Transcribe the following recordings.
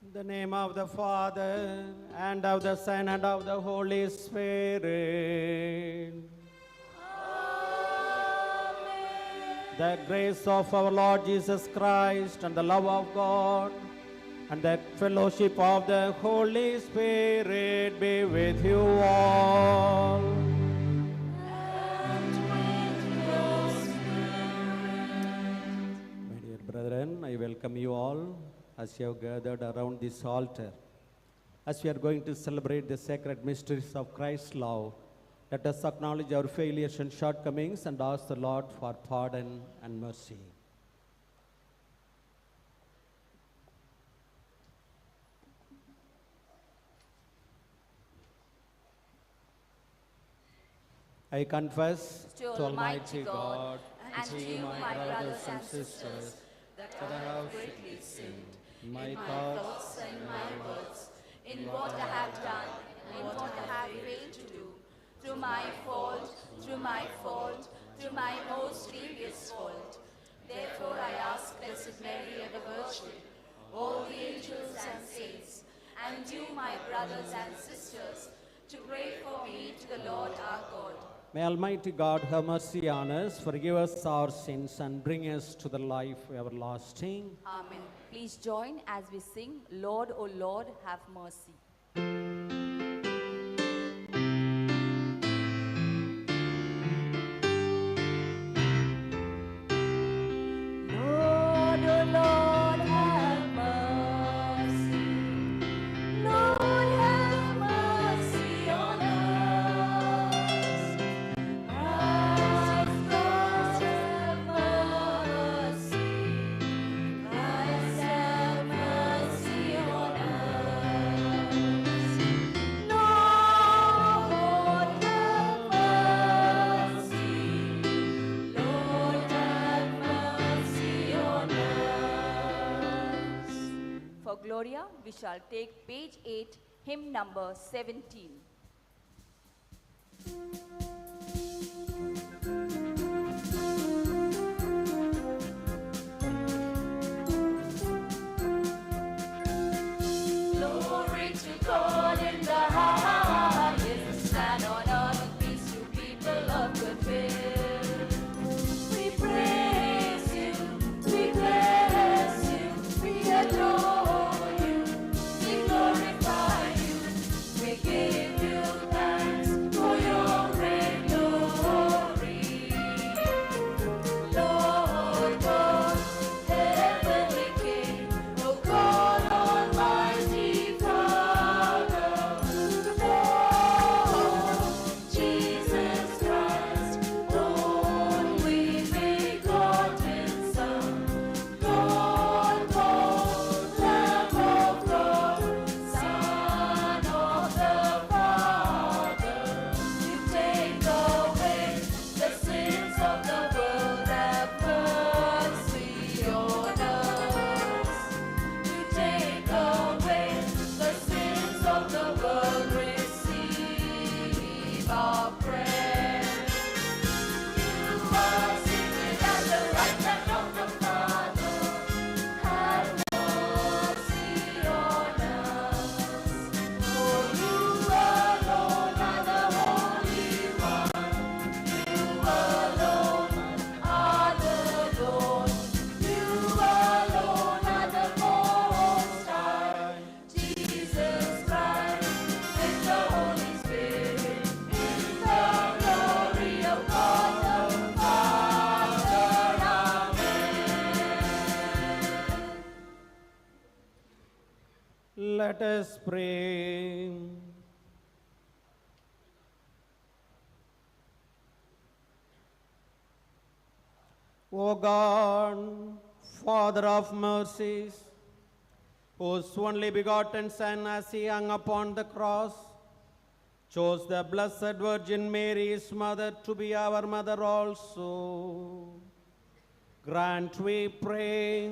In the name of the Father, and of the Son, and of the Holy Spirit. Amen. The grace of our Lord Jesus Christ, and the love of God, and the fellowship of the Holy Spirit be with you all. And with your spirit. My dear brethren, I welcome you all as you have gathered around this altar. As we are going to celebrate the sacred mysteries of Christ's love, let us acknowledge our failures and shortcomings and ask the Lord for pardon and mercy. I confess To Almighty God and to you, my brothers and sisters, that I have greatly sinned in my thoughts and my words, in what I have done and in what I have failed to do, through my fault, through my most grievous fault. Therefore I ask Blessed Mary, ever Virgin, all the angels and saints, and you, my brothers and sisters, to pray for me to the Lord our God. May Almighty God have mercy on us, forgive us our sins, and bring us to the life everlasting. Amen. Please join as we sing, Lord, O Lord, have mercy. Lord, O Lord, have mercy. Lord, have mercy on us. Christ, have mercy. Christ, have mercy on us. Lord, have mercy. Lord, have mercy on us. For Gloria, we shall take page 8, hymn number 17. Glory to God in the highest, and on earth peace to people of good will. We praise you, we bless you, we adore you, we glorify you, we give you thanks for your great glory. Lord God, heavenly King, O God Almighty Father, Lord Jesus Christ, only begotten Son, Lord God, Lamb of God, Son of the Father, you take away the sins of the world, have mercy on us. You take away the sins of the world, receive our prayer. You are seated at the right hand of the Father, have mercy on us. For you alone are the Holy One, you alone are the Lord, you alone are the Most High. Jesus Christ, with the Holy Spirit, in the glory of God the Father. Amen. Let us pray. O God, Father of mercies, whose only begotten Son, as he hung upon the cross, chose the Blessed Virgin Mary, his mother, to be our mother also. Grant, we pray,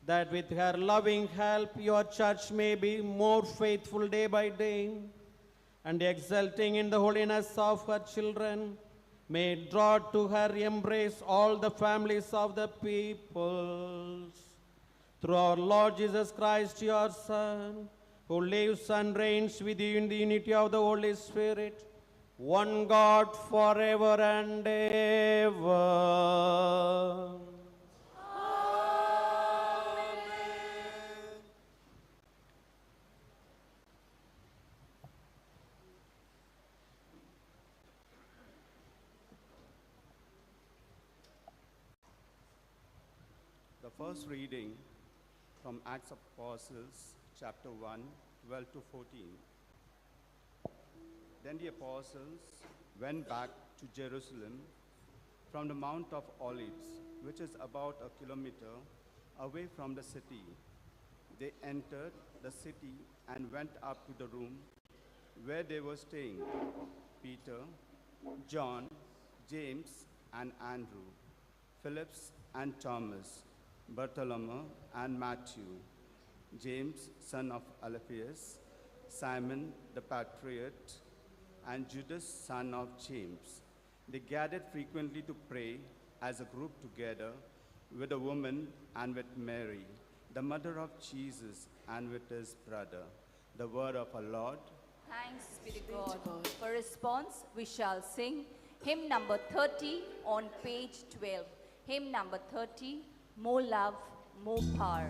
that with her loving help your church may be more faithful day by day, and exulting in the holiness of her children, may draw to her embrace all the families of the peoples. through our Lord Jesus Christ, your Son, who lives and reigns with you in the unity of the Holy Spirit, one God forever and ever. The first reading from Acts of Apostles, chapter 1, 12 to 14. Then the apostles went back to Jerusalem from the Mount of Olives, which is about a kilometer away from the city. They entered the city and went up to the room where they were staying: Peter, John, James, and Andrew, Philip and Thomas, Bartholomew and Matthew, James, son of Alphaeus, Simon the Patriot, and Judas, son of James. They gathered frequently to pray as a group together with the woman and with Mary, the mother of Jesus, and with his brother. The word of our Lord. Thanks be to God. For response, we shall sing hymn number 30 on page 12. Hymn number 30, More Love, More Power.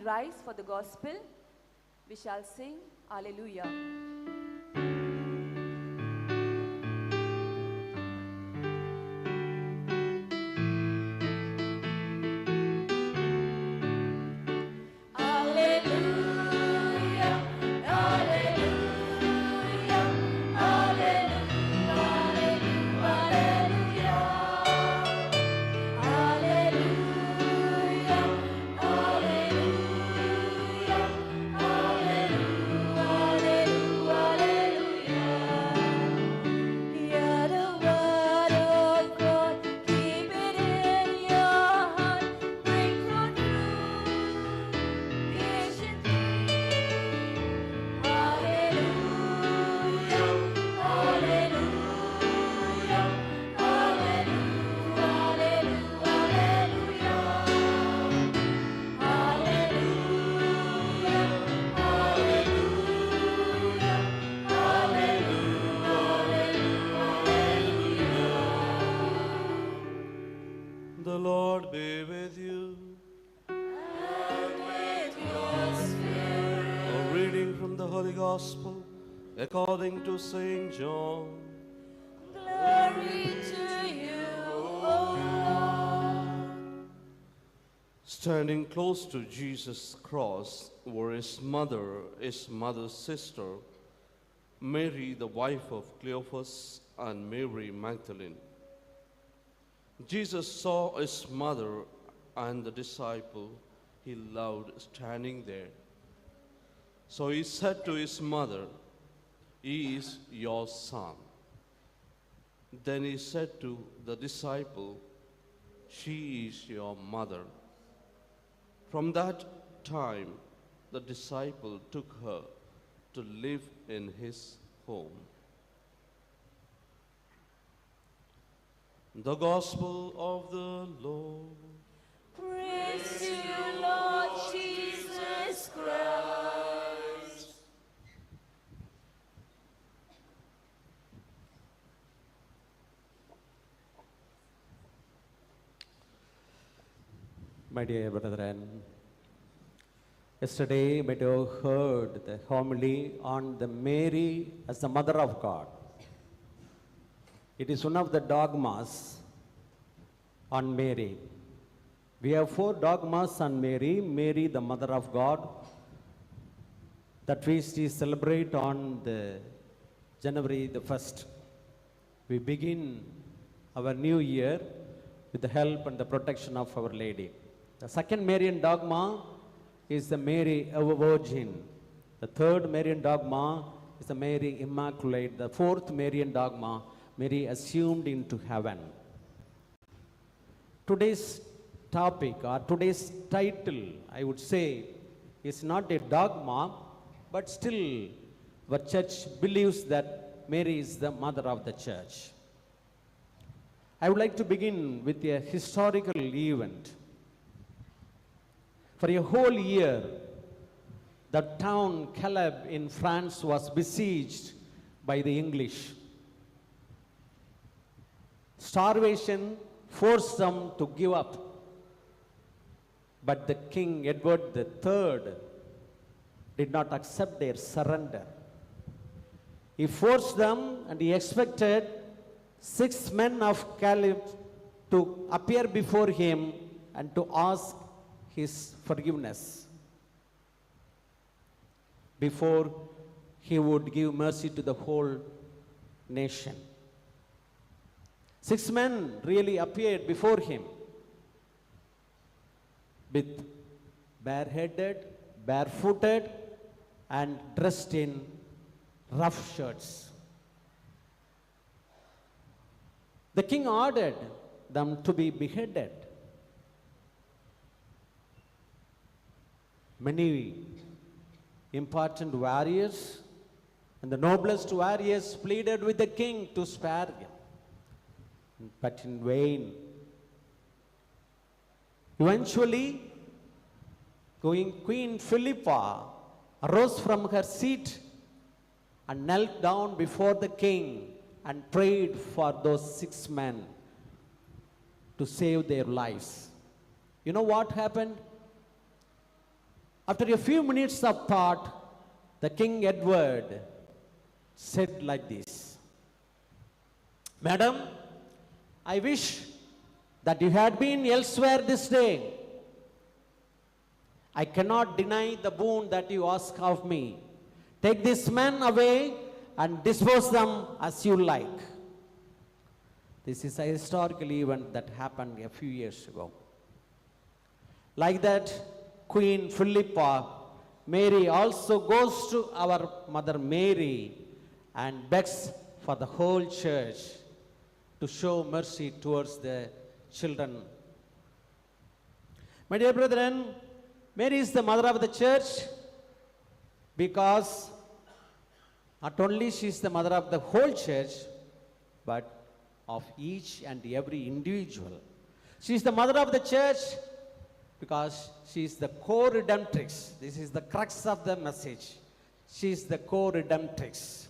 Rise for the gospel. We shall sing Alleluia. The Lord be with you. And with your spirit. A reading from the Holy Gospel according to Saint John. Glory to you, O Lord. Standing close to Jesus' cross were his mother's sister, Mary, the wife of Cleophas, and Mary Magdalene. Jesus saw his mother and the disciple he loved standing there. So he said to his mother, "He is your son." Then he said to the disciple, "She is your mother." From that time, the disciple took her to live in his home. The Gospel of the Lord. Praise to you, Lord Jesus Christ. My dear brethren, yesterday we heard the homily on the Mary as the Mother of God. It is one of the dogmas on Mary. We have 4 dogmas on Mary. Mary, the Mother of God. That feast is celebrated on the January the 1st. We begin our new year with the help and the protection of Our Lady. The second Marian dogma is the Mary ever Virgin. The third Marian dogma is the Mary Immaculate. The fourth Marian dogma, Mary assumed into heaven. Today's topic or today's title, I would say, is not a dogma, but still our church believes that Mary is the mother of the church. I would like to begin with a historical event. For a whole year, the town Calais in France was besieged by the English. Starvation forced them to give up. But the King Edward III did not accept their surrender. He forced them and he expected 6 men of Calais to appear before him and to ask his forgiveness before he would give mercy to the whole nation. 6 men really appeared before him with bareheaded, barefooted, and dressed in rough shirts. The king ordered them to be beheaded. Many important warriors and the noblest warriors pleaded with the king to spare him, but in vain. Eventually, Queen Philippa arose from her seat and knelt down before the king and prayed for those 6 men to save their lives. You know what happened? After a few minutes of thought, the King Edward said like this: "Madam, I wish that you had been elsewhere this day. I cannot deny the boon that you ask of me. Take these men away and dispose them as you like." This is a historical event that happened a few years ago. Like that, Queen Philippa, Mary also goes to our Mother Mary and begs for the whole church to show mercy towards the children. My dear brethren, Mary is the mother of the church because not only she is the mother of the whole church, but of each and every individual. She is the mother of the church because she is the co-redemptrix. This is the crux of the message. She is the co-redemptrix.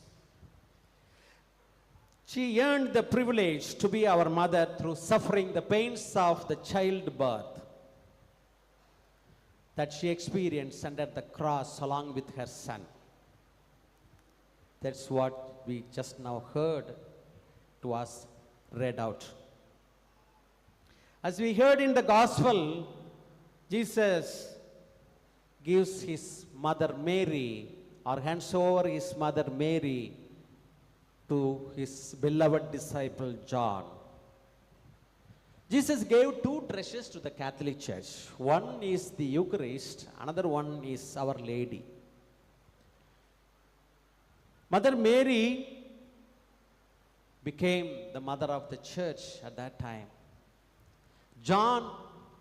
She earned the privilege to be our mother through suffering the pains of the childbirth that she experienced under the cross along with her son. That's what we just now heard to us read out. As we heard in the gospel, Jesus gives his mother Mary, or hands over his mother Mary to his beloved disciple John. Jesus gave 2 treasures to the Catholic Church. One is the Eucharist, another one is Our Lady. Mother Mary became the mother of the church at that time. John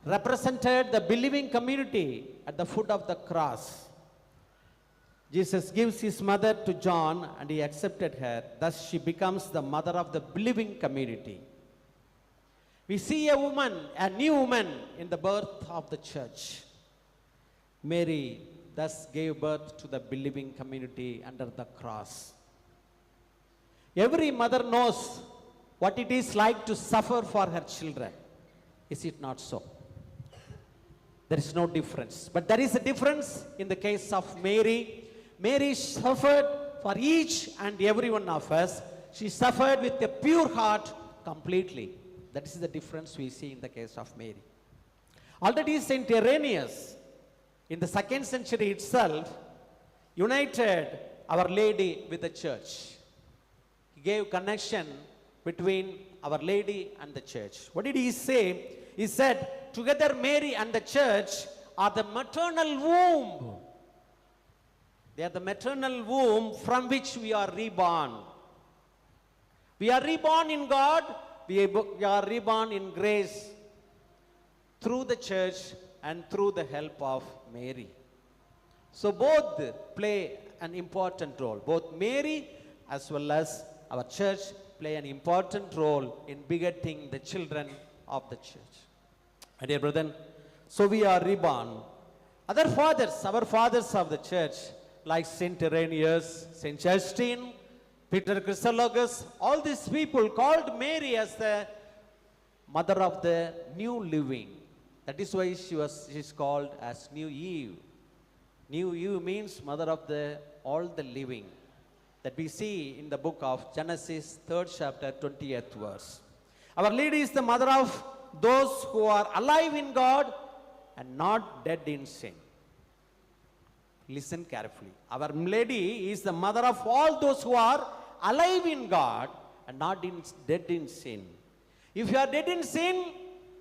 represented the believing community at the foot of the cross. Jesus gives his mother to John and he accepted her. Thus she becomes the mother of the believing community. We see a woman, a new woman in the birth of the church. Mary thus gave birth to the believing community under the cross. Every mother knows what it is like to suffer for her children. Is it not so? There is no difference. But there is a difference in the case of Mary. Mary suffered for each and every one of us. She suffered with a pure heart completely. That is the difference we see in the case of Mary. Already Saint Irenaeus, in the 2nd century itself, united Our Lady with the church. He gave connection between Our Lady and the church. What did he say? He said, together Mary and the church are the maternal womb. They are the maternal womb from which we are reborn. We are reborn in God. We are reborn in grace through the church and through the help of Mary. So both play an important role. Both Mary as well as our church play an important role in begetting the children of the church. My dear brethren, so we are reborn. Other fathers, our fathers of the church, like Saint Irenaeus, Saint Justin, Peter Chrysologus, all these people called Mary as the mother of the new living. That is why she is called as New Eve. New Eve means mother of all the living. That we see in the book of Genesis, 3rd chapter, 20th verse. Our Lady is the mother of those who are alive in God and not dead in sin. Listen carefully. Our Lady is the mother of all those who are alive in God and not dead in sin. If you are dead in sin,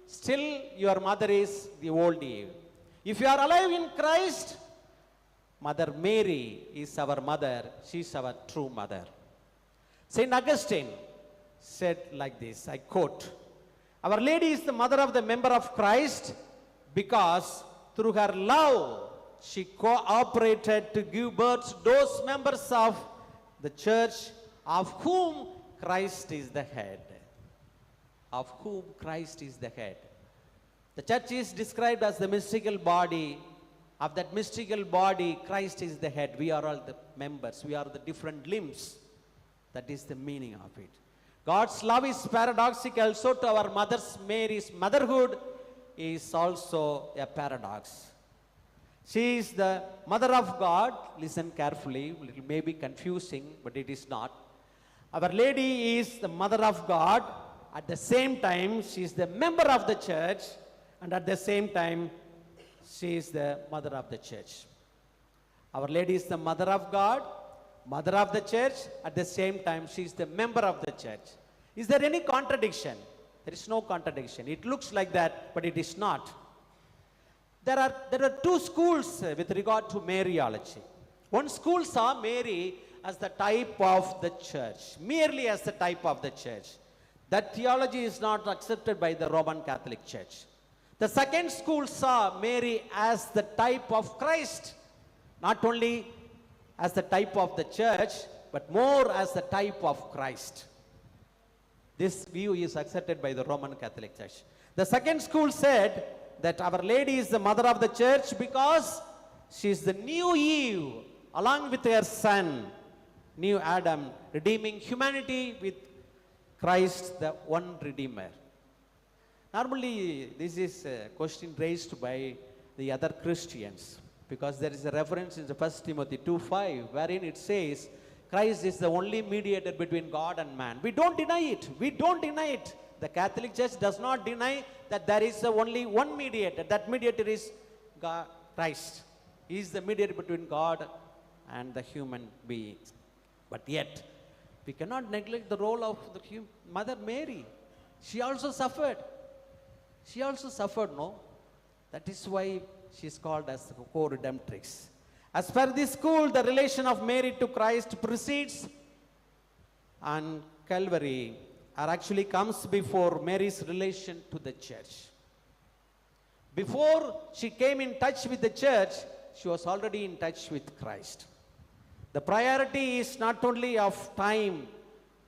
still your mother is the old Eve. If you are alive in Christ, Mother Mary is our mother. She is our true mother. Saint Augustine said like this, I quote, Our Lady is the mother of the member of Christ because through her love she cooperated to give birth to those members of the church of whom Christ is the head. Of whom Christ is the head. The church is described as the mystical body. Of that mystical body, Christ is the head. We are all the members. We are the different limbs. That is the meaning of it. God's love is paradoxical. So to our mother's Mary's motherhood is also a paradox. She is the mother of God. Listen carefully. It may be confusing, but it is not. Our Lady is the mother of God. At the same time, she is the member of the church. And at the same time, she is the mother of the church. Our Lady is the mother of God, mother of the church. At the same time, she is the member of the church. Is there any contradiction? There is no contradiction. It looks like that, but it is not. There are two schools with regard to Mariology. One school saw Mary as the type of the church, merely as the type of the church. That theology is not accepted by the Roman Catholic Church. The second school saw Mary as the type of Christ, not only as the type of the church, but more as the type of Christ. This view is accepted by the Roman Catholic Church. The second school said that Our Lady is the mother of the church because she is the new Eve, along with her son, new Adam, redeeming humanity with Christ, the one Redeemer. Normally, this is a question raised by the other Christians because there is a reference in 1 Timothy 2:5 wherein it says, Christ is the only mediator between God and man. We don't deny it. We don't deny it. The Catholic Church does not deny that there is only one mediator. That mediator is God, Christ. He is the mediator between God and the human beings. But yet, we cannot neglect the role of the Mother Mary. She also suffered. She also suffered, no? That is why she is called as the co-redemptrix. As per this school, the relation of Mary to Christ precedes and Calvary, or actually comes before Mary's relation to the church. Before she came in touch with the church, she was already in touch with Christ. The priority is not only of time,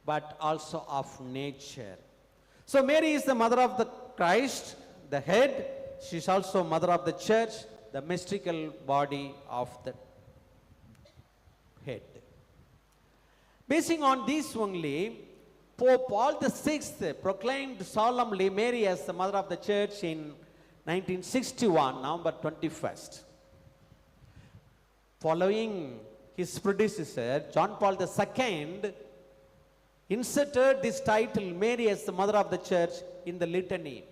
but also of nature. So Mary is the mother of the Christ, the head. She is also mother of the church, the mystical body of the head. Basing on this only, Pope Paul VI proclaimed solemnly Mary as the mother of the church in 1961, November 21st. Following his predecessor, John Paul II, inserted this title, Mary as the mother of the church, in the litany.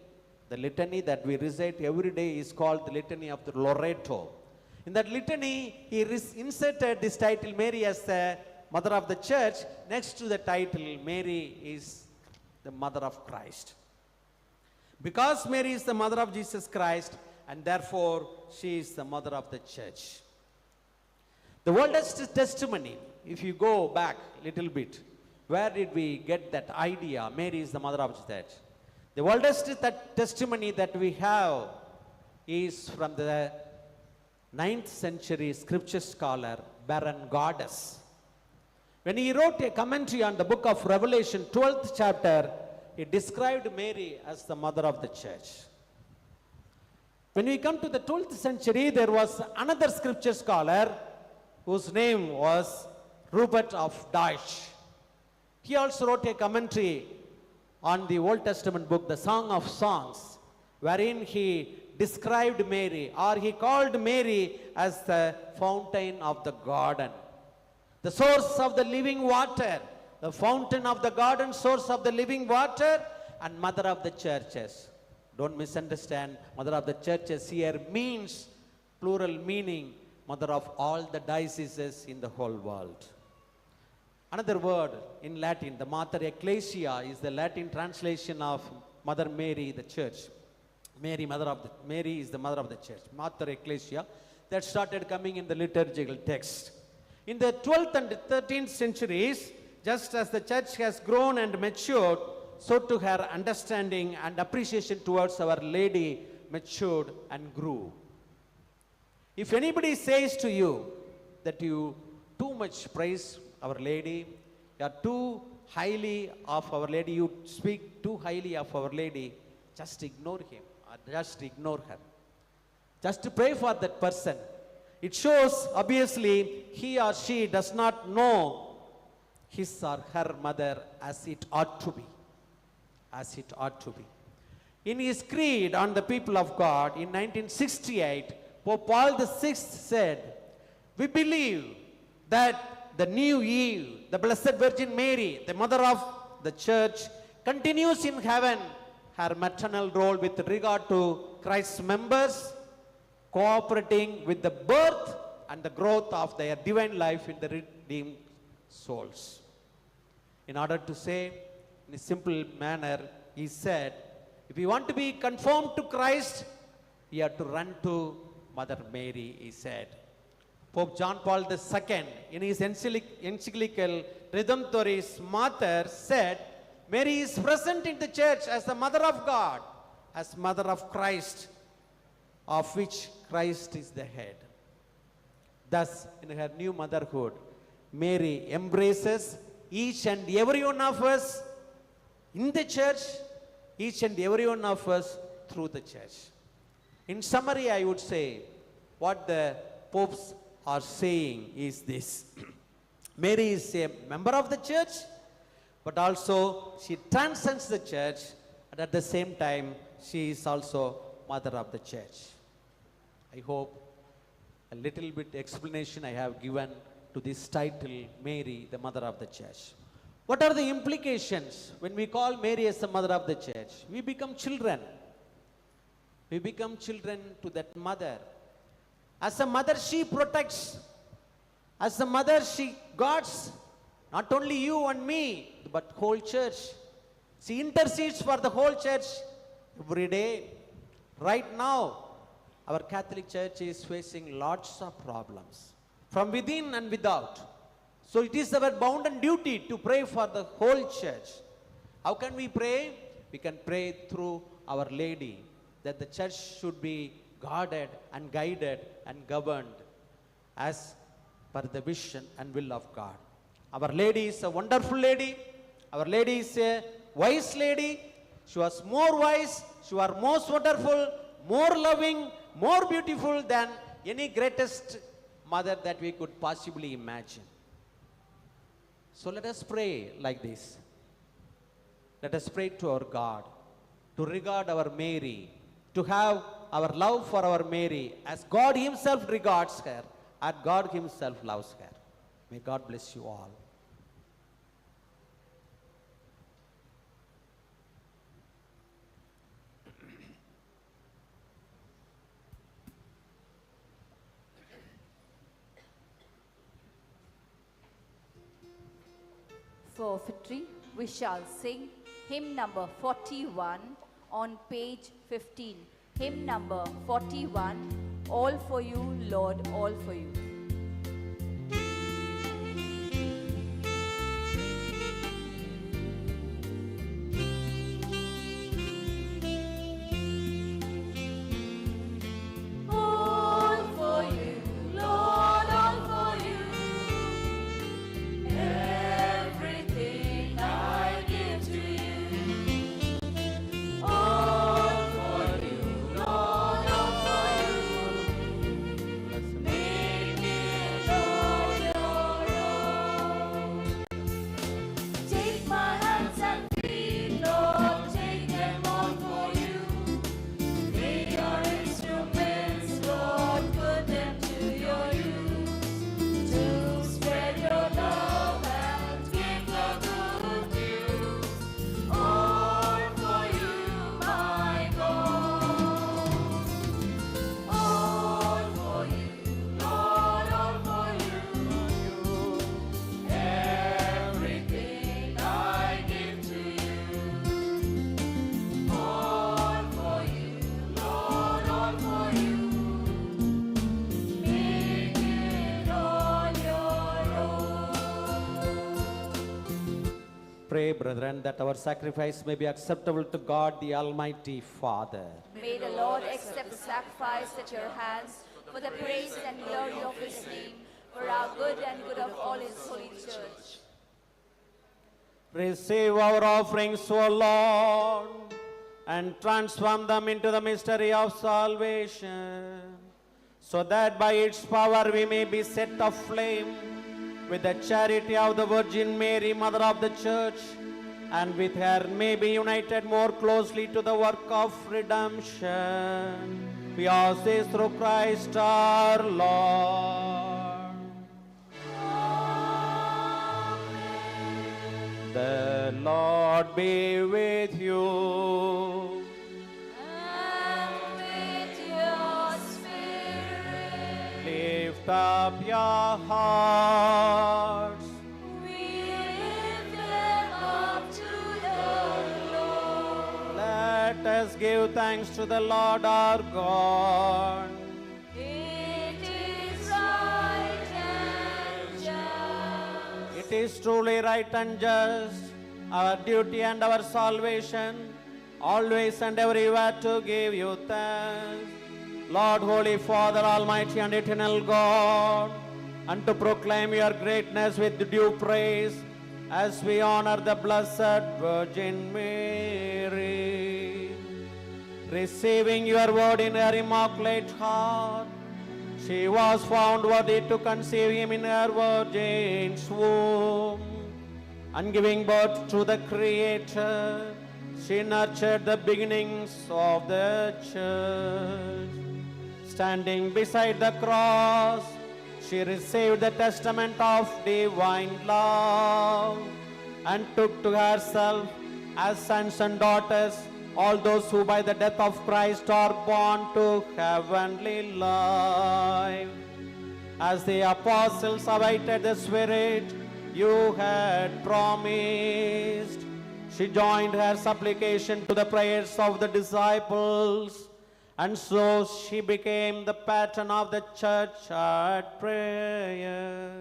The litany that we recite every day is called the Litany of the Loreto. In that litany, he inserted this title, Mary as the mother of the church, next to the title, Mary is the mother of Christ. Because Mary is the mother of Jesus Christ, and therefore she is the mother of the church. The oldest testimony, if you go back a little bit, where did we get that idea, Mary is the mother of the church? The oldest testimony that we have is from the 9th century scripture scholar Baron Goddess. When he wrote a commentary on the book of Revelation, 12th chapter, he described Mary as the mother of the church. When we come to the 12th century, there was another scripture scholar whose name was Rupert of Deutsch. He also wrote a commentary on the Old Testament book, the Song of Songs, wherein he described Mary, or he called Mary as the fountain of the garden, the source of the living water, the fountain of the garden, source of the living water, and mother of the churches. Don't misunderstand, mother of the churches here means plural meaning, mother of all the dioceses in the whole world. Another word in Latin, the Mater Ecclesia, is the Latin translation of Mother Mary, the church. Mary is the mother of the church. Mater Ecclesia, that started coming in the liturgical text. In the 12th and 13th centuries, just as the church has grown and matured, so too her understanding and appreciation towards Our Lady matured and grew. If anybody says to you that you too much praise Our Lady, you are too highly of Our Lady, you speak too highly of Our Lady, just ignore him or just ignore her. Just to pray for that person. It shows obviously he or she does not know his or her mother as it ought to be. As it ought to be. In his creed on the people of God in 1968, Pope Paul VI said, we believe that the new Eve, the Blessed Virgin Mary, the mother of the church, continues in heaven her maternal role with regard to Christ's members, cooperating with the birth and the growth of their divine life in the redeemed souls. In order to say, in a simple manner, he said, if you want to be conformed to Christ, you have to run to Mother Mary, he said. Pope John Paul II, in his encyclical Redemptoris Mater, said, Mary is present in the church as the mother of God, as mother of Christ, of which Christ is the head. Thus, in her new motherhood, Mary embraces each and every one of us in the church, each and every one of us through the church. In summary, I would say, what the popes are saying is this. Mary is a member of the church, but also she transcends the church, and at the same time, she is also mother of the church. I hope a little bit explanation I have given to this title, Mary, the mother of the church. What are the implications when we call Mary as the mother of the church? We become children. We become children to that mother. As a mother, she protects. As a mother, she guards not only you and me, but whole church. She intercedes for the whole church every day. Right now, our Catholic Church is facing lots of problems from within and without. So it is our bounden duty to pray for the whole church. How can we pray? We can pray through Our Lady, that the church should be guarded and guided and governed as per the vision and will of God. Our lady is a wonderful lady. Our lady is a wise lady. She was more wise, she was most wonderful, more loving, more beautiful than any greatest mother that we could possibly imagine. So let us pray like this. Let us pray to our God, to regard our Mary, to have our love for our Mary as God Himself regards her and God Himself loves her. May God bless you all. For victory, we shall sing hymn number 41 on page 15. Hymn number 41, All for You, Lord, all for you. All for you, Lord, all for you. Everything I give to you. All for you, Lord, all for you. Make it all your own. Take my hands and feet, Lord, take them all for you. They are instruments, Lord, put them to your use. To spread your love and give the good news. All for you, my God. All for you, Lord, all for you. Everything I give to you. All for you, Lord, all for you. Make it all your own. Pray, brethren, that our sacrifice may be acceptable to God, the Almighty Father. May the Lord accept the sacrifice at your hands for the praise and glory of His name, for our good and good of all His holy church. Receive our offerings, O Lord, and transform them into the mystery of salvation, so that by its power we may be set aflame with the charity of the Virgin Mary, Mother of the Church, and with her may be united more closely to the work of redemption. We ask this through Christ our Lord. The Lord be with you. And with your spirit, Lift up your hearts. we lift them up to the Lord. Let us give thanks to the Lord our God. It is right and just. It is truly right and just, our duty and our salvation, always and everywhere to give you thanks. Lord, Holy Father, Almighty and Eternal God, and to proclaim your greatness with due praise, as we honor the Blessed Virgin Mary. Receiving your word in her immaculate heart, she was found worthy to conceive him in her virgin's womb. And giving birth to the Creator, she nurtured the beginnings of the Church. Standing beside the cross, she received the testament of divine love and took to herself as sons and daughters all those who by the death of Christ are born to heavenly life. As the apostles awaited the Spirit you had promised, she joined her supplication to the prayers of the disciples, and so she became the patron of the church at prayer.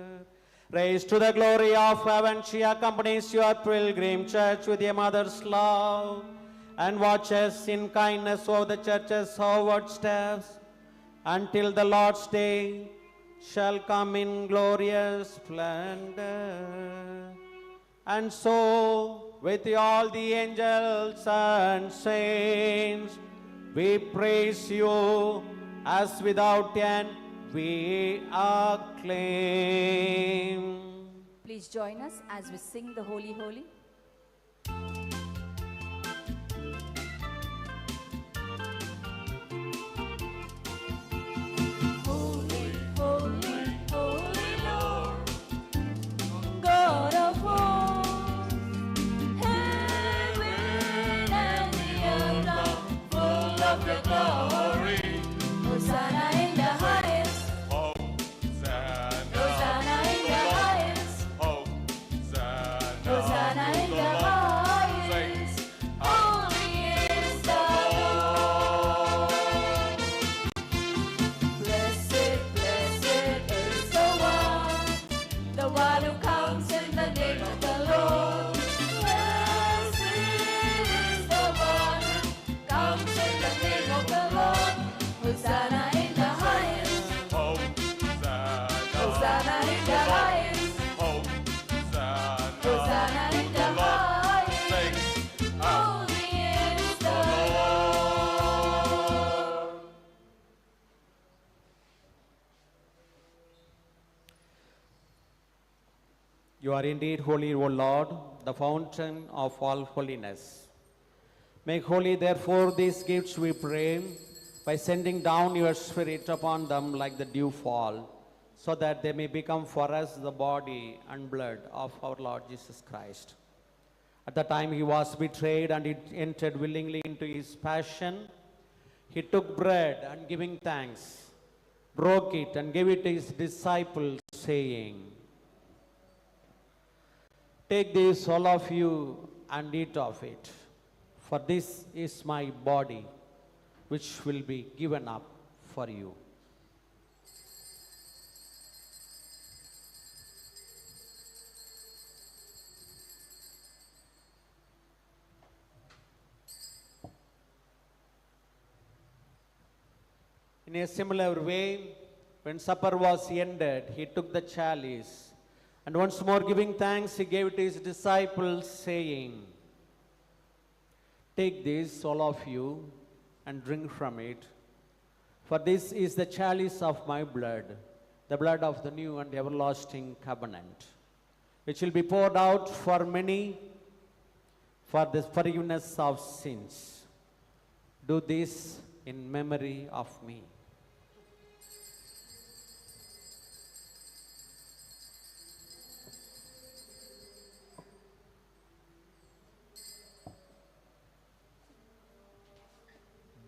Raised to the glory of heaven, she accompanies your pilgrim church with a mother's love and watches in kindness over the church's forward steps until the Lord's day, shall come in glorious splendor. And so, with all the angels and saints, we praise you as without end we acclaim. Please join us as we sing the Holy, Holy. Holy, holy, holy Lord, God of hosts, heaven and the earth are full of your glory. Hosanna in the highest, Hosanna in the highest, Hosanna in the highest. Holy is the Lord. Blessed, blessed is the one who comes in the name of the Lord. Blessed is the one who comes in the name of the Lord. Hosanna in the highest, Hosanna in the highest, Hosanna in the highest. Holy is the Lord. You are indeed holy, O Lord, the fountain of all holiness. Make holy, therefore, these gifts, we pray, by sending down your Spirit upon them like the dew fall, so that they may become for us the body and blood of our Lord Jesus Christ. At the time he was betrayed and he entered willingly into his passion, he took bread and giving thanks, broke it and gave it to his disciples, saying, "Take this, all of you, and eat of it, for this is my body, which will be given up for you." In a similar way, when supper was ended, he took the chalice, and once more giving thanks, he gave it to his disciples, saying, "Take this, all of you, and drink from it, for this is the chalice of my blood, the blood of the new and everlasting covenant, which will be poured out for many for the forgiveness of sins. Do this in memory of me."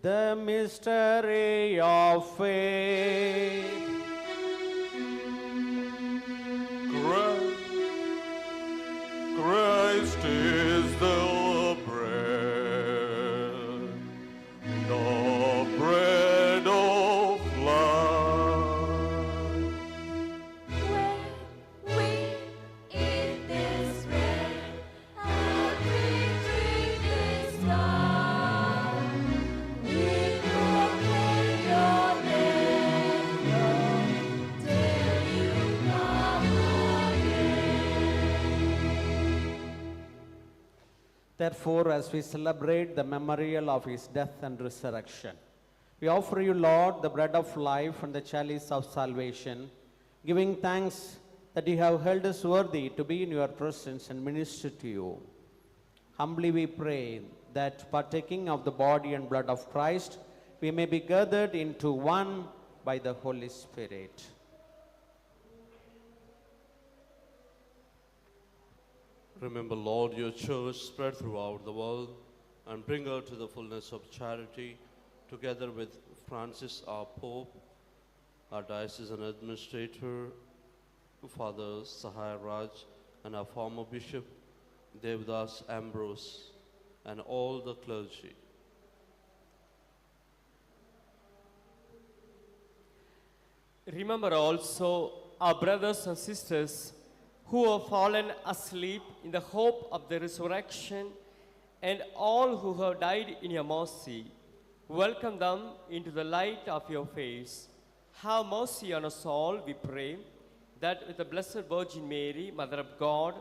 The mystery of faith. Christ is the bread of life. When we eat this bread and we drink this cup, we proclaim your name, Lord, till you come again. Therefore, as we celebrate the memorial of his death and resurrection, we offer you, Lord, the bread of life and the chalice of salvation, giving thanks that you have held us worthy to be in your presence and minister to you. Humbly we pray that, partaking of the body and blood of Christ, we may be gathered into one by the Holy Spirit. Remember, Lord, your church spread throughout the world and bring her to the fullness of charity, together with Francis, our Pope, our diocesan administrator, Father Sahai Raj, and our former Bishop, Devdas Ambrose, and all the clergy. Remember also our brothers and sisters who have fallen asleep in the hope of the resurrection, and all who have died in your mercy. Welcome them into the light of your face. have mercy on us all, we pray, that with the Blessed Virgin Mary, Mother of God,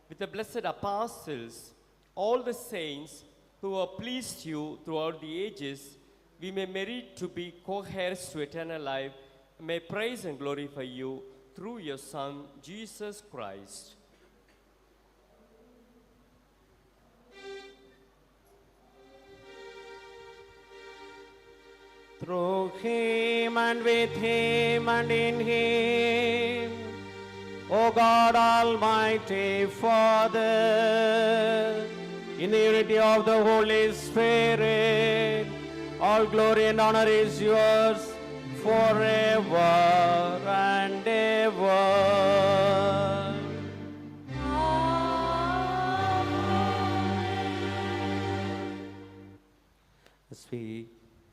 with the blessed apostles, all the saints who have pleased you throughout the ages, we may merit to be co-heirs to eternal life, and may praise and glorify you through your Son, Jesus Christ. Through him and with him and in him, O God Almighty Father, in the unity of the Holy Spirit, all glory and honor is yours forever and ever. As we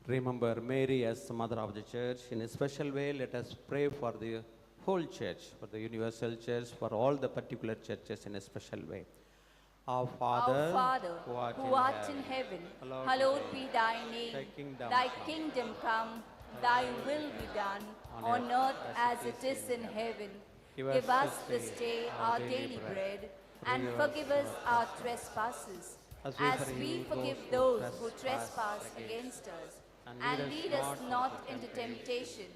remember Mary as the mother of the church, in a special way, let us pray for the whole church, for the universal church, for all the particular churches in a special way. Our Father, who art in heaven, hallowed be thy name. Thy kingdom come, thy will be done, on earth as it is in heaven. Give us this day our daily bread, and forgive us our trespasses, as we forgive those who trespass against us. And lead us not into temptation,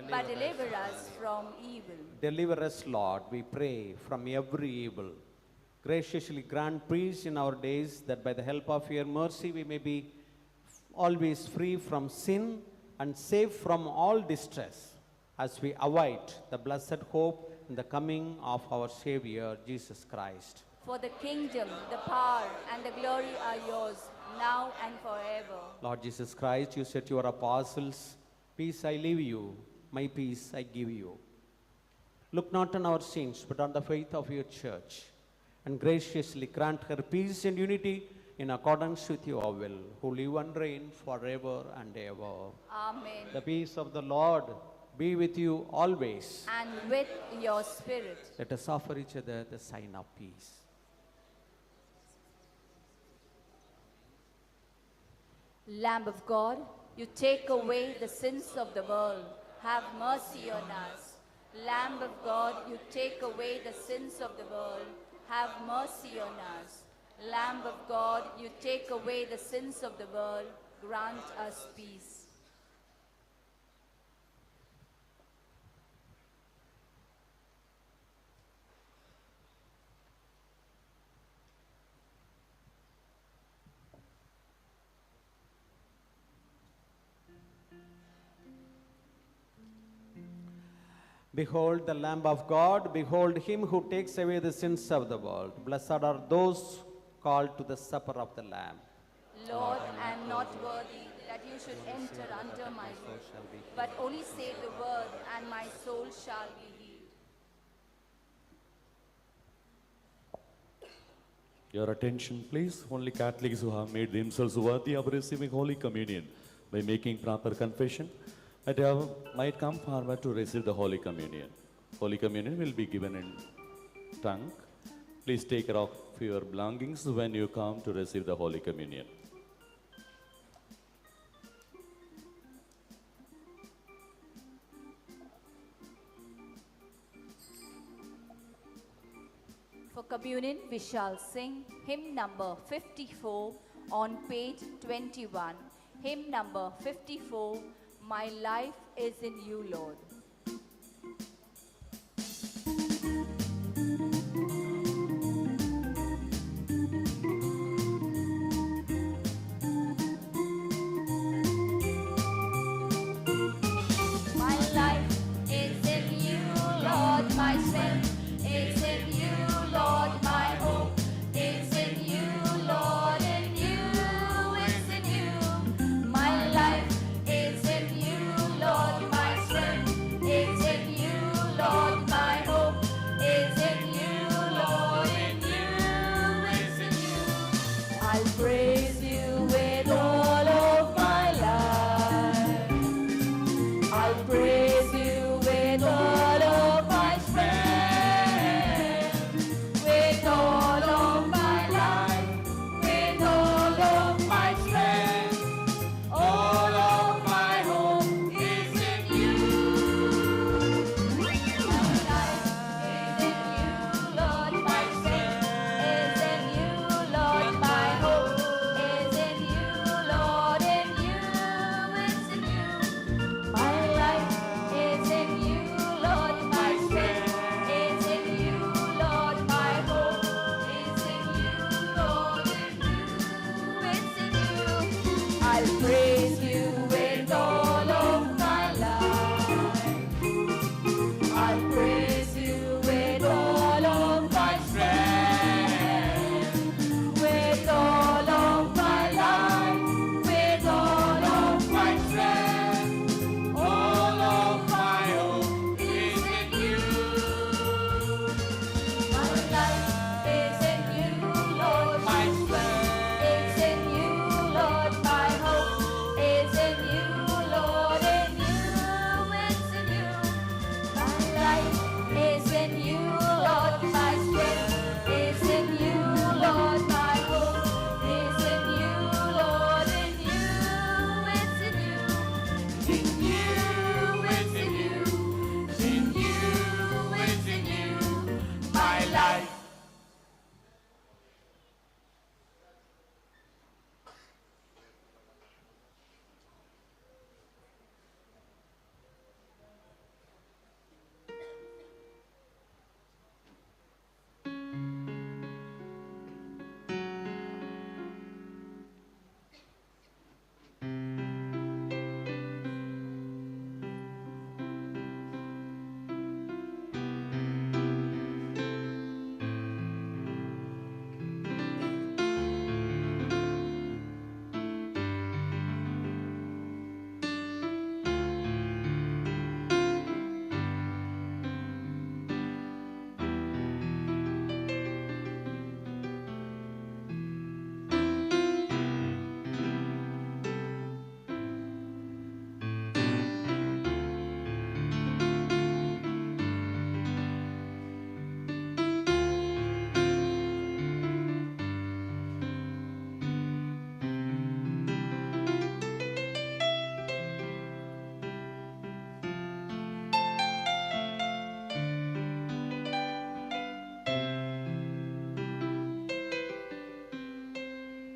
but deliver us from evil. Deliver us, Lord, we pray, from every evil. Graciously grant peace in our days, that by the help of your mercy we may be always free from sin and safe from all distress, as we await the blessed hope in the coming of our Savior, Jesus Christ. For the kingdom, the power, and the glory are yours, now and forever. Lord Jesus Christ, you said to your apostles, peace I leave you, my peace I give you. Look not on our sins, but on the faith of your church, and graciously grant her peace and unity in accordance with your will, who live and reign forever and ever. Amen. The peace of the Lord be with you always. And with your spirit. Let us offer each other the sign of peace. Lamb of God, you take away the sins of the world. Have mercy on us. Lamb of God, you take away the sins of the world. Have mercy on us. Lamb of God, you take away the sins of the world. Grant us peace. Behold the Lamb of God, behold him who takes away the sins of the world. Blessed are those called to the supper of the Lamb. Lord, I am not worthy that you should enter under my roof, but only say the word, and my soul shall be healed. Your attention, please. Only Catholics who have made themselves worthy of receiving Holy Communion by making proper confession might come forward to receive the Holy Communion. Holy Communion will be given in tongue. Please take care of your belongings when you come to receive the Holy Communion. For communion, we shall sing hymn number 54 on page 21. Hymn number 54, My Life is in You, Lord. My life is in you, Lord, my strength is in you, Lord, my hope is in you, Lord, in you is in you. My life is in you, Lord, my strength I'll praise you with all of my life. I'll praise you with all of my strength, with all of my life, with all of my strength. All of my hope is in you. My life is in you, Lord. My strength is in you, Lord. My hope is in you, Lord. In you, it's in you. My life is in you, Lord. My strength is in you, Lord. My hope is in you, Lord. In you, it's in you. In you, it's in you. In you, it's in you. My life.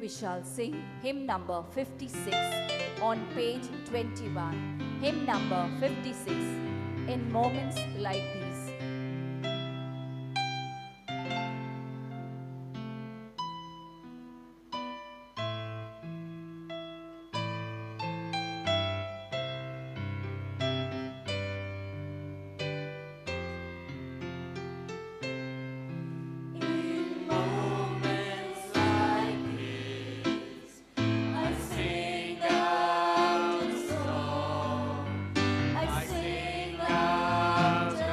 We shall sing hymn number 56 on page 21. Hymn number 56, in moments like these. In moments like these, I sing out a song. I sing out a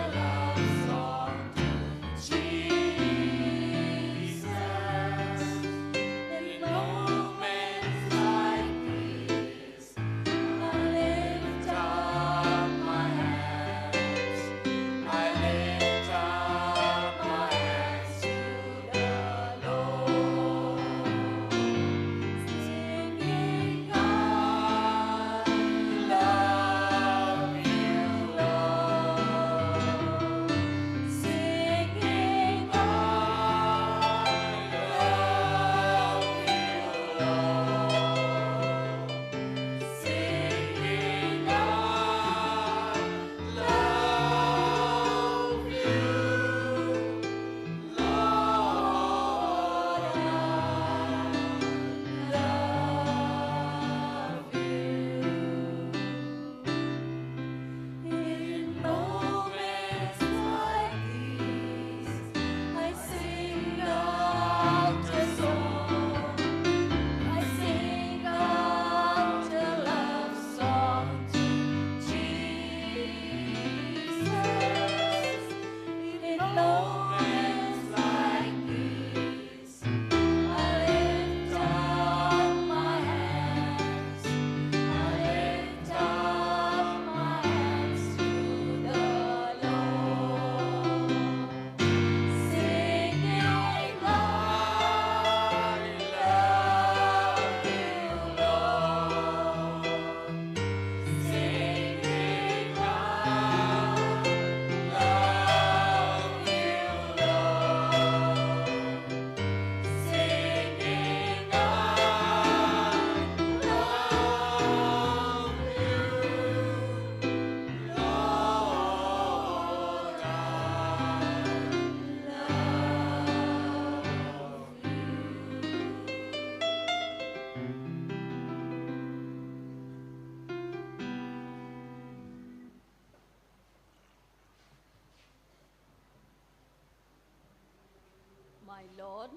My Lord,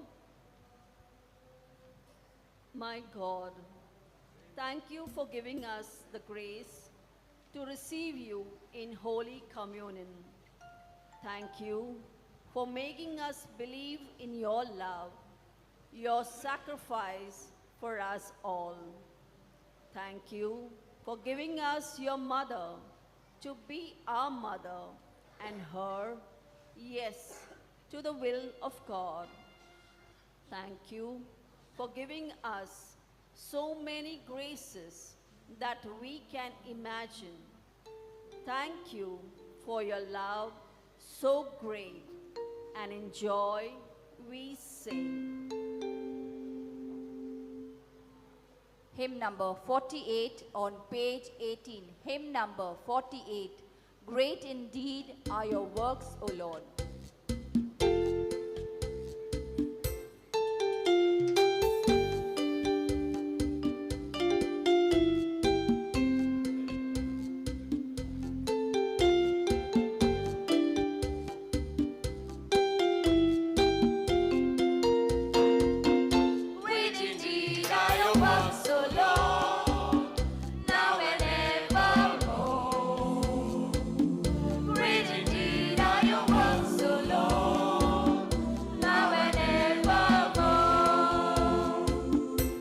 my God, thank you for giving us the grace to receive you in Holy Communion. Thank you for making us believe in your love, your sacrifice for us all. Thank you for giving us your mother to be our mother and her, yes, to the will of God. Thank you for giving us so many graces that we can imagine. Thank you for your love so great, and in joy we sing. Hymn number 48 on page 18. Hymn number 48. Great indeed are your works, O Lord. Great indeed are your works, O Lord, now and evermore. Great indeed are your works, O Lord, now and evermore.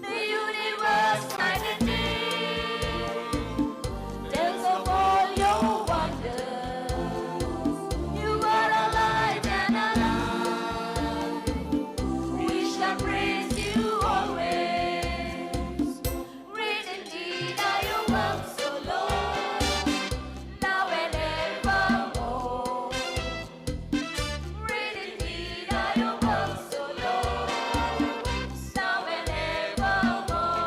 The universe night and day tells of all your wonders. You are alive and alive. We shall praise you always. Great indeed are your works, O Lord, now and evermore. Great indeed are your works, O Lord, now and evermore.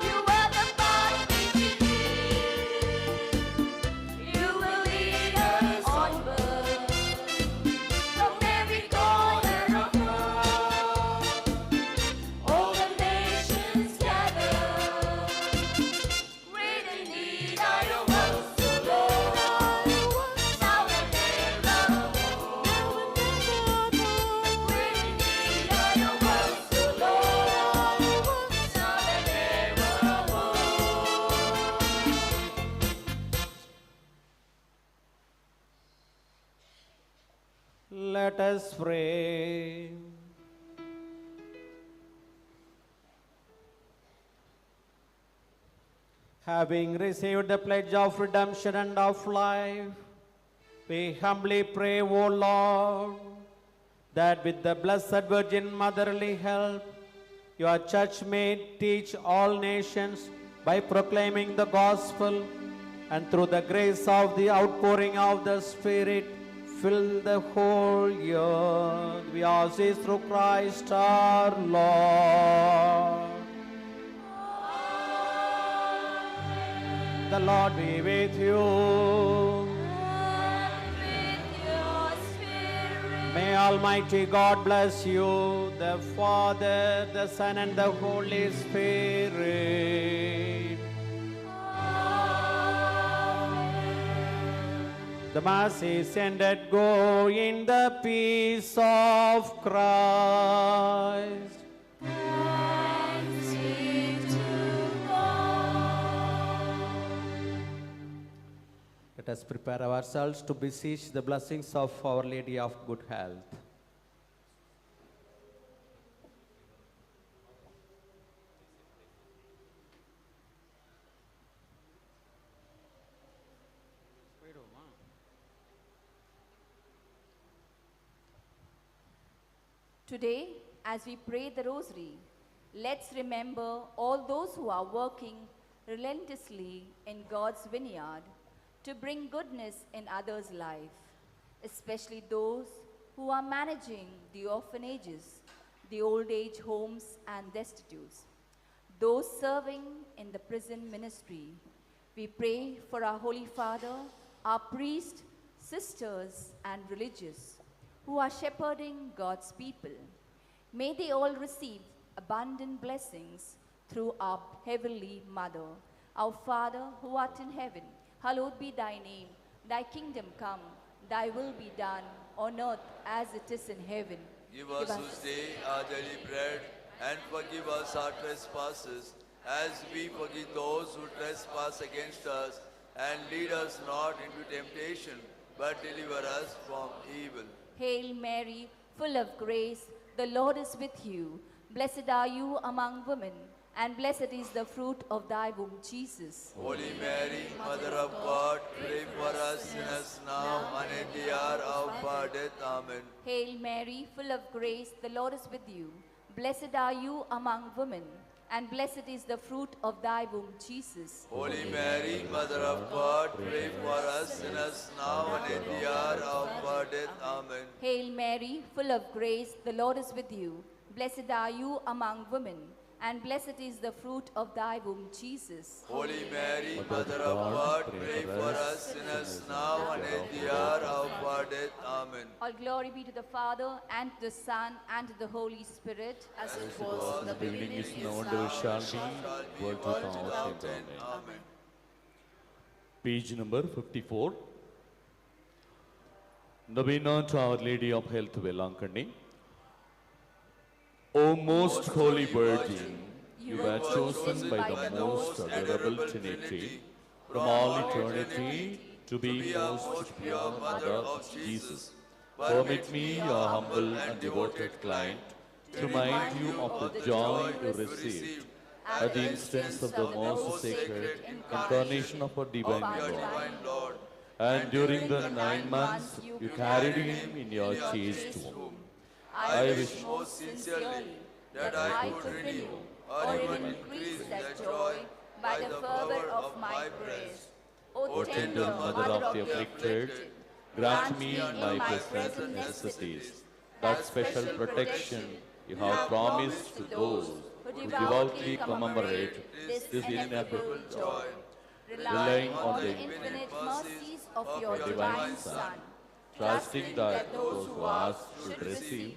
You are the path which we need. You will lead us onward from every corner of earth. All the nations gather. Great indeed are your works, O Lord, now and evermore. Great indeed are your works, O Lord, now and evermore. Let us pray. Having received the pledge of redemption and of life, we humbly pray, O Lord, that with the Blessed Virgin motherly help, your church may teach all nations by proclaiming the gospel, and through the grace of the outpouring of the Spirit, fill the whole earth. We ask this through Christ our Lord. The Lord be with you. And with your spirit. May Almighty God bless you, the Father, the Son, and the Holy Spirit. The Mass is ended. Go in the peace of Christ. Thanks be to God. Let us prepare ourselves to beseech the blessings of Our Lady of Good Health. Today, as we pray the Rosary, let's remember all those who are working relentlessly in God's vineyard to bring goodness in others' life, especially those who are managing the orphanages, the old age homes and destitutes, those serving in the prison ministry. We pray for our Holy Father, our priests, sisters, and religious who are shepherding God's people. May they all receive abundant blessings through our Heavenly Mother. Our Father, who art in heaven, hallowed be thy name. Thy kingdom come, thy will be done on earth as it is in heaven. Give us this day our daily bread, and forgive us our trespasses, as we forgive those who trespass against us. And lead us not into temptation, but deliver us from evil. Hail Mary, full of grace, the Lord is with you. Blessed are you among women, and blessed is the fruit of thy womb, Jesus. Holy Mary, Mother of God, pray for us sinners now and at the hour of our death. Amen. Hail Mary, full of grace, the Lord is with you. Blessed are you among women, and blessed is the fruit of thy womb, Jesus. Holy Mary, Mother of God, pray for us sinners now and at the hour of our death. Amen. Hail Mary, full of grace, the Lord is with you. Blessed are you among women, and blessed is the fruit of thy womb, Jesus. Holy Mary, Mother of God, pray for us sinners now and at the hour of our death. Amen. All glory be to the Father, and to the Son, and to the Holy Spirit, as it was in the beginning, is now, and ever shall be, world without end. Amen. Page number 54. Novena to Our Lady of Health, Vailankanni. O most holy Virgin, you were chosen by the most adorable Trinity from all eternity to be most pure Mother of Jesus. Permit me, your humble and devoted client, to remind you of the joy you received at the instance of the most sacred incarnation of our divine Lord. And during the 9 months you carried him in your chaste womb. I wish most sincerely that I could renew or even increase that joy by the fervor of my prayers. O Tender Mother of the afflicted, grant me in my present necessities that special protection you have promised to those who devoutly commemorate this ineffable joy, relying on the infinite mercies of your divine Son, trusting that those who ask should receive,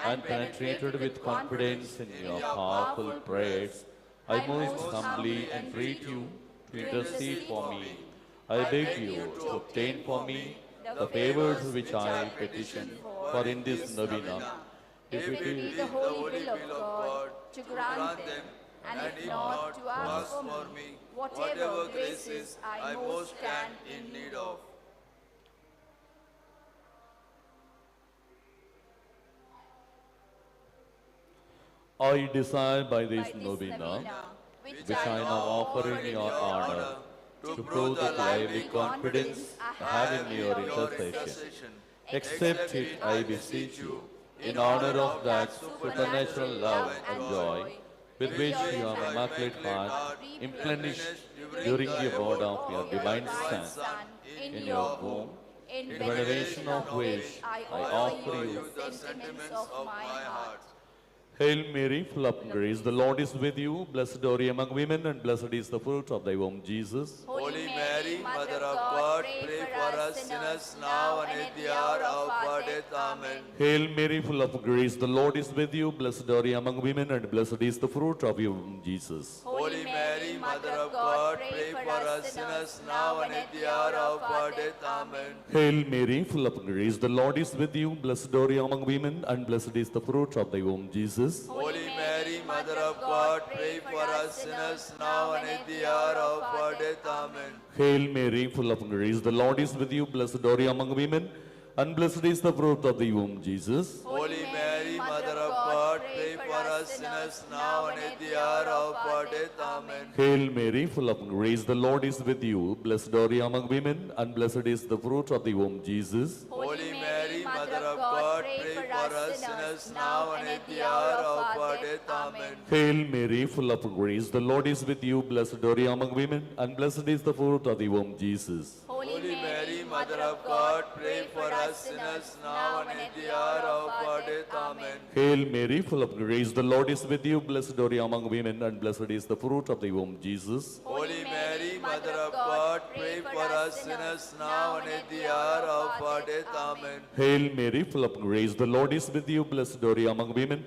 and penetrated with confidence in your powerful prayers, I most humbly entreat you to intercede for me. I beg you to obtain for me the favors which I petition for in this novena. If it be the holy will of God to grant them, and if not, to ask for me whatever graces I most stand in need of. I desire by this novena, which I now offer in your honor, to prove the lively confidence I have in your intercession. Accept it, I beseech you, in honor of that supernatural love and joy with which your immaculate heart replenished during the abode of your divine Son in your womb, in veneration of which I offer you the sentiments of my heart. Hail Mary, full of grace, the Lord is with you. Blessed are you among women, and blessed is the fruit of thy womb, Jesus. Holy Mary, Mother of God, pray for us sinners now and at the hour of our death. Amen. Hail Mary, full of grace, the Lord is with you. Blessed are you among women, and blessed is the fruit of your womb, Jesus. Holy Mary, Mother of God, pray for us sinners now and at the hour of our death. Amen. Hail Mary, full of grace, the Lord is with you. Blessed are you among women, and blessed is the fruit of thy womb, Jesus. Holy Mary, Mother of God, pray for us sinners now and at the hour of our death. Amen. Hail Mary, full of grace, the Lord is with you. Blessed are you among women, and blessed is the fruit of thy womb, Jesus. Holy Mary, Mother of God, pray for us sinners now and at the hour of our death. Amen. Hail Mary, full of grace, the Lord is with you. Blessed are you among women, and blessed is the fruit of thy womb, Jesus. Holy Mary, Mother of God, pray for us sinners now and at the hour of our death. Amen. Hail Mary, full of grace, the Lord is with you. Blessed are you among women, and blessed is the fruit of thy womb, Jesus. Holy Mary, Mother of God, pray for us sinners now and at the hour of our death. Amen. Hail Mary, full of grace, the Lord is with you. Blessed are you among women, and blessed is the fruit of thy womb, Jesus. Holy Mary, Mother of God, pray for us sinners now and at the hour of our death. Amen. Hail Mary, full of grace, the Lord is with you. Blessed are you among women,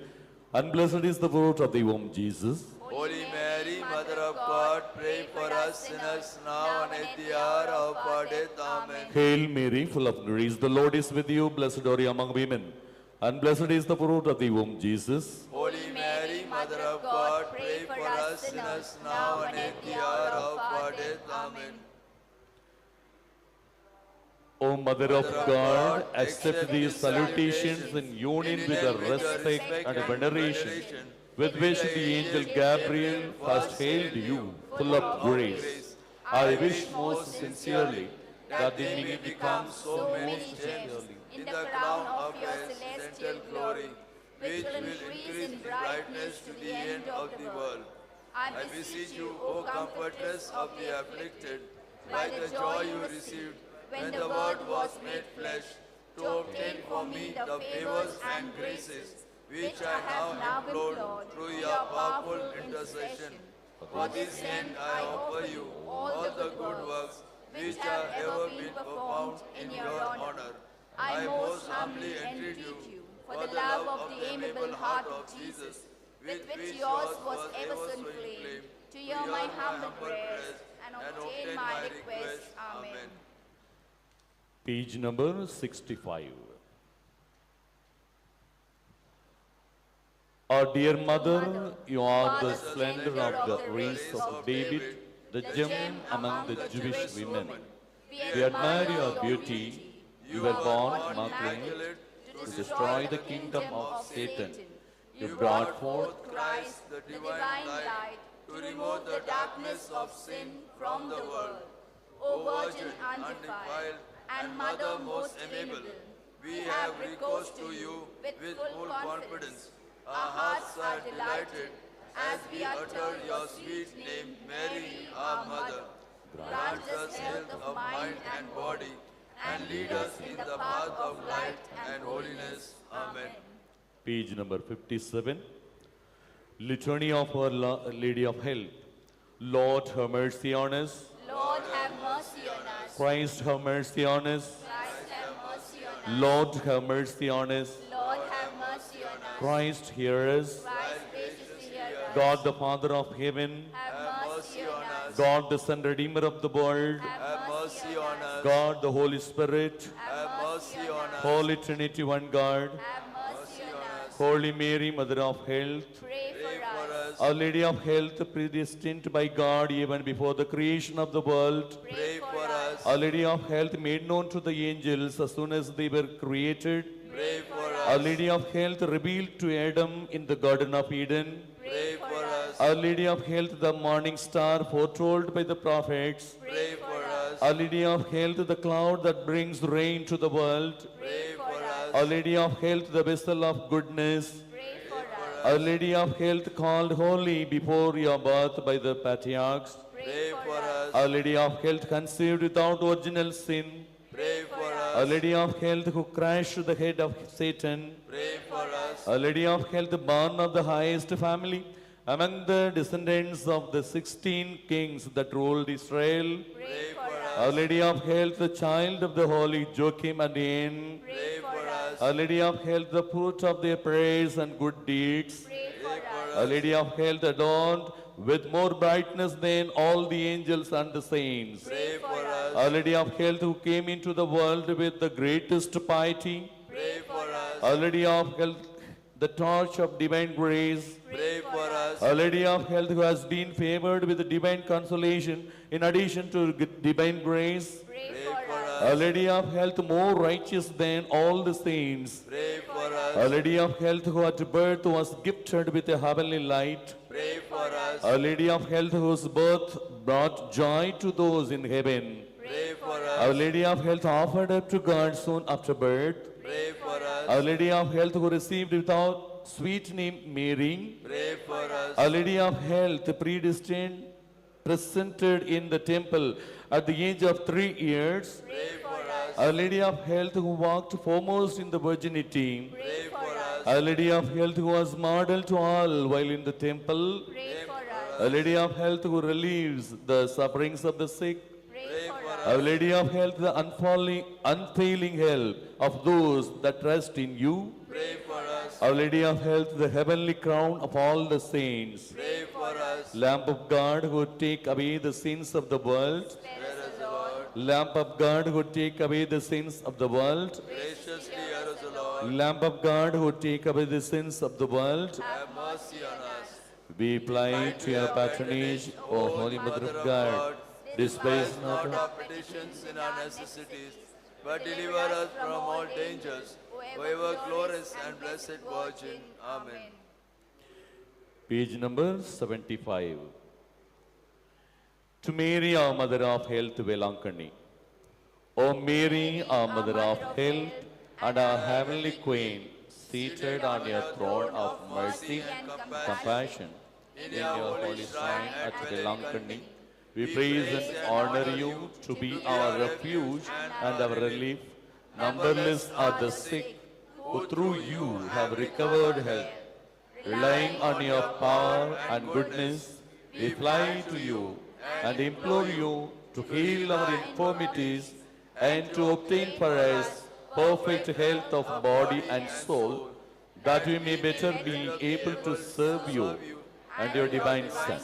and blessed is the fruit of thy womb, Jesus. Holy Mary, Mother of God, pray for us sinners now and at the hour of our death. Amen. Hail Mary, full of grace, the Lord is with you. Blessed are you among women, and blessed is the fruit of the womb, Jesus. Holy Mary, Mother of God, pray for us sinners now and at the hour of our death. Amen. O Mother of God, accept these salutations in union with the respect and veneration with which the angel Gabriel first hailed you, full of grace. I wish most sincerely that they may become so many gems in the crown of your celestial glory, which will increase in brightness to the end of the world. I beseech you, O comfortress of the afflicted, by the joy you received when the Word was made flesh, to obtain for me the favors and graces which I have now implored through your powerful intercession. For this end I offer you all the good works which have ever been performed in your honor. I most humbly entreat you, for the love of the amiable heart of Jesus, with which yours was ever so inflamed, to hear my humble prayers and obtain my request. Amen. Page number 65. Our dear Mother, you are the splendor of the race of David, the gem among the Jewish women. We admire your beauty. You were born immaculate to destroy the kingdom of Satan. You brought forth Christ, the divine light, to remove the darkness of sin from the world. O Virgin undefiled and Mother most amiable, we have recourse to you with full confidence. Our hearts are delighted as we utter your sweet name, Mary, our Mother. Grant us health of mind and body, and lead us in the path of light and holiness. Amen. Page number 57. Litany of Our Lady of Health. Lord, have mercy on us. Lord, have mercy on us. Christ, have mercy on us. Christ, have mercy on us. Lord, have mercy on us. Lord, have mercy on us. Christ, hear us. Christ, graciously hear us. God, the Father of heaven. Have mercy on us. God, the Son, Redeemer of the world. Have mercy on us. God, the Holy Spirit. Have mercy on us. Holy Trinity, one God. Have mercy on us. Holy Mary, Mother of Health. Pray for us. Our Lady of Health, predestined by God even before the creation of the world. Pray for us. Our Lady of Health, made known to the angels as soon as they were created. Pray for us. Our Lady of Health, revealed to Adam in the Garden of Eden. Pray for us. Our Lady of Health, the morning star foretold by the prophets. Pray for us. Our Lady of Health, the cloud that brings rain to the world. Pray for us. Our Lady of Health, the vessel of goodness. Pray for us. Our Lady of Health, called holy before your birth by the patriarchs. Pray for us. Our Lady of Health, conceived without original sin. Pray for us. Our Lady of Health, who crushed the head of Satan. Pray for us. Our Lady of Health, born of the highest family, among the descendants of the 16 kings that ruled Israel. Pray for us. Our Lady of Health, the child of the holy Joachim and Anne. Pray for us. Our Lady of Health, the fruit of their prayers and good deeds. Pray for us. Our Lady of Health, adorned with more brightness than all the angels and the saints. Pray for us. Our Lady of Health, who came into the world with the greatest piety. Pray for us. Our Lady of Health, the torch of divine grace. Pray for us. Our Lady of Health, who has been favored with divine consolation in addition to divine grace. Pray for us. Our Lady of Health, more righteous than all the saints. Pray for us. Our Lady of Health, who at birth was gifted with a heavenly light. Pray for us. Our Lady of Health, whose birth brought joy to those in heaven. Pray for Our us. Lady of Health, offered up to God soon after birth. Pray for us. Our Lady of Health, who received without sweet name Mary. Pray for us. Our Lady of Health, predestined, presented in the temple at the age of 3 years. Pray for us. Our Lady of Health, who walked foremost in the virginity. Pray for us. Our Lady of Health, who was model to all while in the temple. Pray for us. Our Lady of Health, who relieves the sufferings of the sick. Pray for us. Our Lady of Health, the unfailing help of those that trust in you. Pray for us. Our Lady of Health, the heavenly crown of all the saints. Pray for for us. Lamb of God who take away the sins of the world. Spare us, O Lord. Lamb of God who take away the sins of the world. Graciously hear us, O Lord. Lamb of God who take away the sins of the world. Have mercy on us. We apply to your patronage, O Holy Mother of God. Despise not not our petitions in our necessities, but deliver us from all dangers. O ever glorious and blessed Virgin. Amen. Page number 75. To Mary, our Mother of Health, Vailankanni. O Mary, our Mother of Health, and our Heavenly Queen, seated on your throne of mercy and compassion, in your holy shrine at Vailankanni, we praise and honor you to be our refuge and our relief. Numberless are the sick who through you have recovered health. Relying on your power and goodness, we fly to you and implore you to heal our infirmities and to obtain for us perfect health of body and soul, that we may better be able to serve you and your divine Son.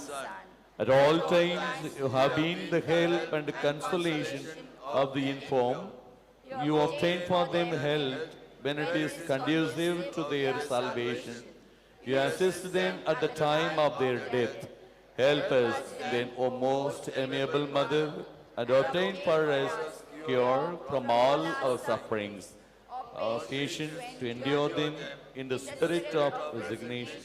At all times you have been the help and consolation of the infirm. You obtain for them health when it is conducive to their salvation. You assist them at the time of their death. Help us then, O most amiable Mother, and obtain for us cure from all our sufferings, our patience to endure them in the spirit of resignation,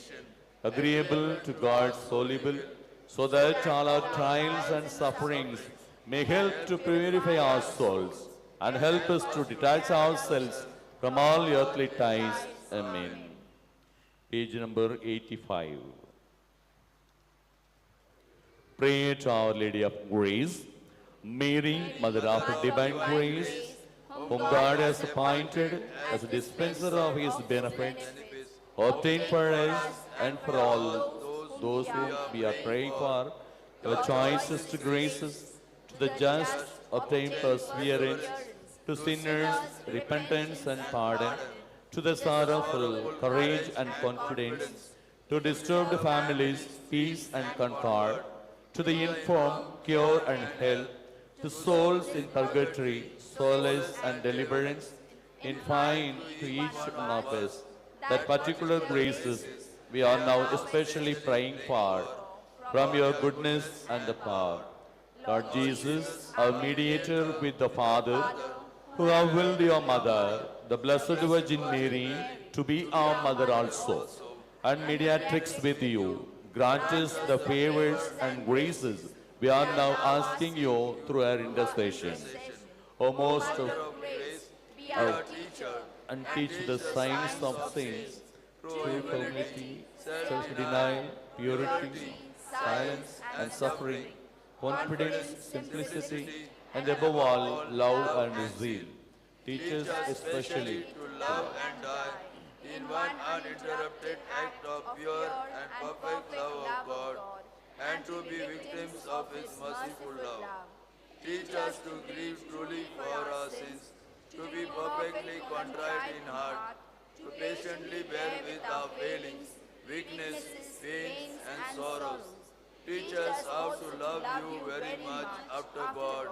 agreeable to God's holy will, so that all our trials and sufferings may help to purify our souls and help us to detach ourselves from all earthly ties. Amen. Page number 85. Pray to Our Lady of Grace, Mary, Mother of Divine Grace, whom God has appointed as a dispenser of His benefits. Obtain for us and for all those whom we are praying for, your choicest graces, to the just obtain perseverance, to sinners repentance and pardon, to the sorrowful courage and confidence, to disturbed families peace and concord, to the infirm cure and health, to souls in purgatory solace and deliverance, in fine to each one of us, that particular graces we are now especially praying for, from your goodness and the power. Lord Jesus, our mediator with the Father, who have willed your Mother, the Blessed Virgin Mary, to be our Mother also, and mediatrix with you, grant us the favors and graces we are now asking you through our intercession. O most of Grace, be our teacher, and teach the signs of saints, true humility, self-denial, purity, silence and suffering, confidence, simplicity, and above all, love and zeal. Teach us especially to love and die in one uninterrupted act of pure and perfect love of God, and to be victims of His merciful love. Teach us to grieve truly for our sins, to be perfectly contrite in heart, to patiently bear with our failings, weakness, pains, and sorrows. Teach us how to love you very much after God,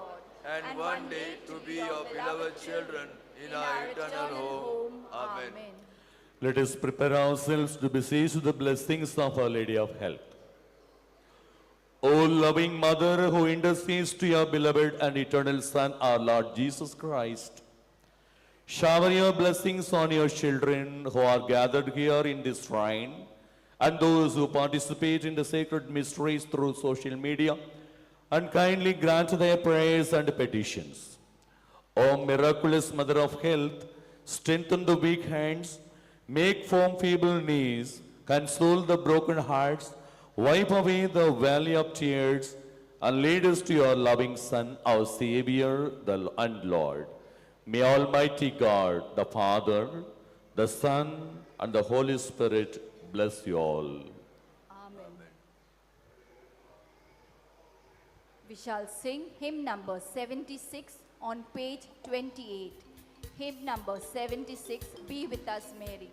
and one day to be your beloved children in our eternal home. Amen. Let us prepare ourselves to beseech the blessings of Our Lady of Health. O loving Mother, who intercedes to your beloved and eternal Son, our Lord Jesus Christ, shower your blessings on your children who are gathered here in this shrine, and those who participate in the sacred mysteries through social media, and kindly grant their prayers and petitions. O miraculous Mother of Health, strengthen the weak hands, make firm feeble knees, console the broken hearts, wipe away the valley of tears, and lead us to your loving Son, our Savior and Lord. May Almighty God, the Father, the Son, and the Holy Spirit bless you all. Amen. We shall sing hymn number 76 on page 28. Hymn number 76, Be With Us, Mary.